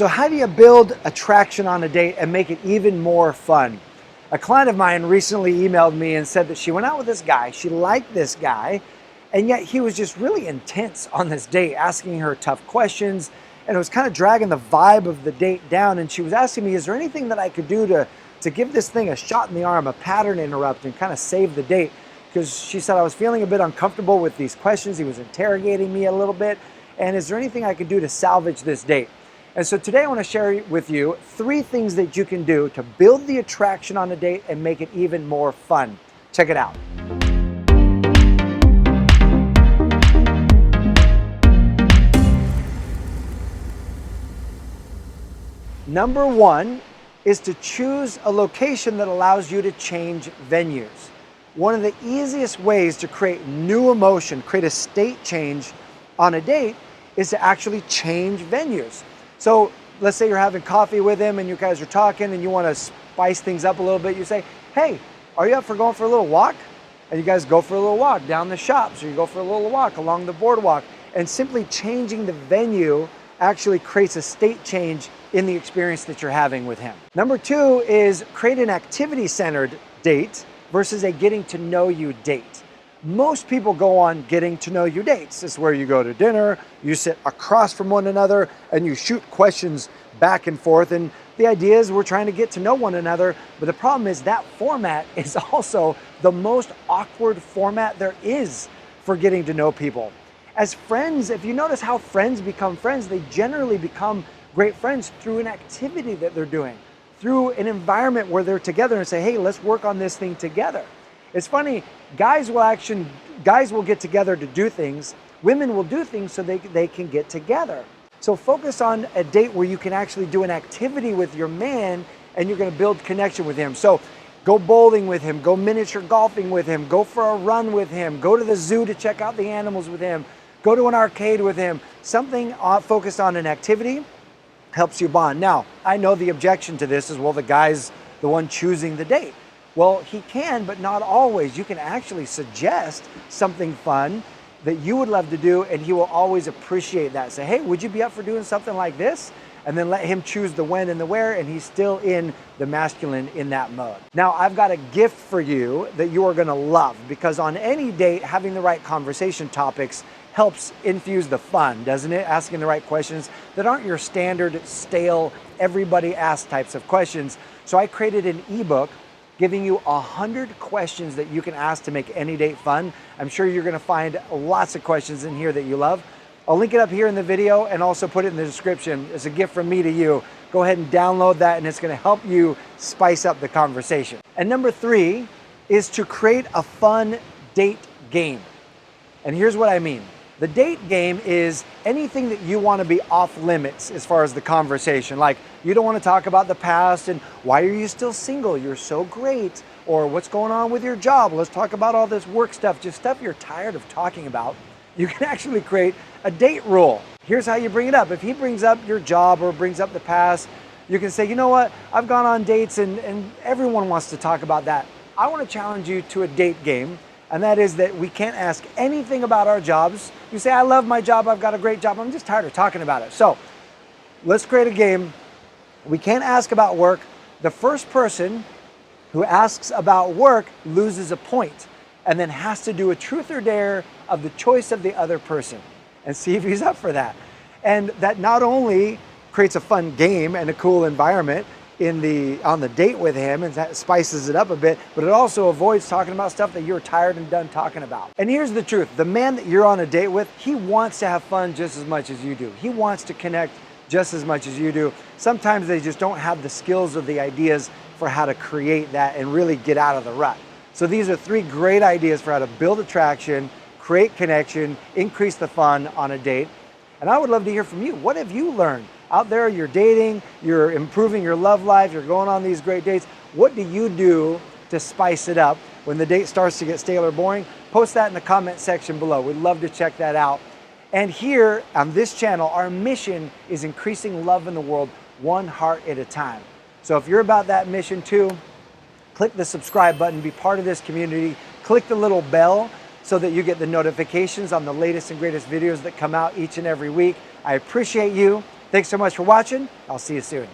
So how do you build attraction on a date and make it even more fun? A client of mine recently emailed me and said that she went out with this guy. She liked this guy, and yet he was just really intense on this date, asking her tough questions, and it was kind of dragging the vibe of the date down. And she was asking me, is there anything that I could do to give this thing a shot in the arm, a pattern interrupt, and kind of save the date? Because she said, I was feeling a bit uncomfortable with these questions. He was interrogating me a little bit. And is there anything I could do to salvage this date? And so today I want to share with you 3 things that you can do to build the attraction on a date and make it even more fun. Check it out. Number 1 is to choose a location that allows you to change venues. One of the easiest ways to create new emotion, create a state change on a date, is to actually change venues. So let's say you're having coffee with him and you guys are talking and you want to spice things up a little bit. You say, hey, are you up for going for a little walk? And you guys go for a little walk down the shops, or you go for a little walk along the boardwalk. And simply changing the venue actually creates a state change in the experience that you're having with him. Number 2 is create an activity-centered date versus a getting to know you date. Most people go on getting to know you dates. This is where you go to dinner, you sit across from one another, and you shoot questions back and forth. And the idea is we're trying to get to know one another, but the problem is that format is also the most awkward format there is for getting to know people. As friends, if you notice how friends become friends, they generally become great friends through an activity that they're doing, through an environment where they're together and say, hey, let's work on this thing together. It's funny, guys will get together to do things, women will do things so they can get together. So focus on a date where you can actually do an activity with your man and you're gonna build connection with him. So go bowling with him, go miniature golfing with him, go for a run with him, go to the zoo to check out the animals with him, go to an arcade with him. Something focused on an activity helps you bond. Now, I know the objection to this is, well, the guy's the one choosing the date. Well, he can, but not always. You can actually suggest something fun that you would love to do, and he will always appreciate that. Say, hey, would you be up for doing something like this? And then let him choose the when and the where, and he's still in the masculine in that mode. Now, I've got a gift for you that you are gonna love, because on any date, having the right conversation topics helps infuse the fun, doesn't it? Asking the right questions that aren't your standard, stale, everybody asks types of questions. So I created an ebook giving you 100 questions that you can ask to make any date fun. I'm sure you're gonna find lots of questions in here that you love. I'll link it up here in the video and also put it in the description. It's a gift from me to you. Go ahead and download that, and it's gonna help you spice up the conversation. And number 3 is to create a fun date game. And here's what I mean. The date game is anything that you want to be off limits as far as the conversation. Like, you don't want to talk about the past and why are you still single? You're so great. Or what's going on with your job? Let's talk about all this work stuff, just stuff you're tired of talking about. You can actually create a date rule. Here's how you bring it up. If he brings up your job or brings up the past, you can say, you know what? I've gone on dates and everyone wants to talk about that. I want to challenge you to a date game. And that is that we can't ask anything about our jobs. You say, I love my job, I've got a great job, I'm just tired of talking about it. So let's create a game. We can't ask about work. The first person who asks about work loses a point and then has to do a truth or dare of the choice of the other person and see if he's up for that. And that not only creates a fun game and a cool environment on the date with him, and that spices it up a bit, but it also avoids talking about stuff that you're tired and done talking about. And here's the truth, the man that you're on a date with, he wants to have fun just as much as you do. He wants to connect just as much as you do. Sometimes they just don't have the skills or the ideas for how to create that and really get out of the rut. So these are 3 great ideas for how to build attraction, create connection, increase the fun on a date. And I would love to hear from you. What have you learned? Out there, you're dating, you're improving your love life, you're going on these great dates. What do you do to spice it up when the date starts to get stale or boring? Post that in the comment section below. We'd love to check that out. And here on this channel, our mission is increasing love in the world one heart at a time. So if you're about that mission too, click the subscribe button, be part of this community, click the little bell so that you get the notifications on the latest and greatest videos that come out each and every week. I appreciate you. Thanks so much for watching. I'll see you soon.